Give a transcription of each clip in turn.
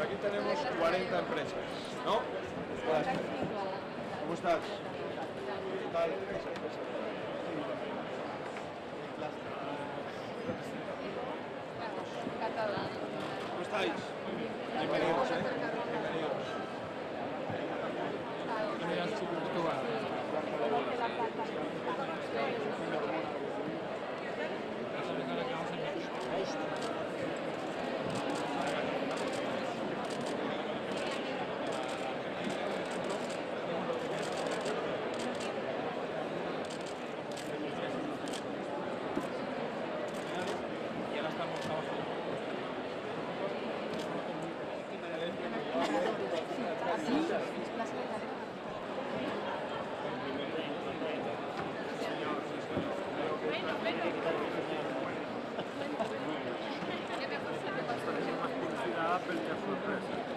aquí tenemos 40 empresas, ¿no? ¿Cómo estás? ¿Qué tal? ¿Cómo estáis? Bienvenidos, Bienvenidos. Apple que sorpresa.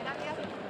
Gracias.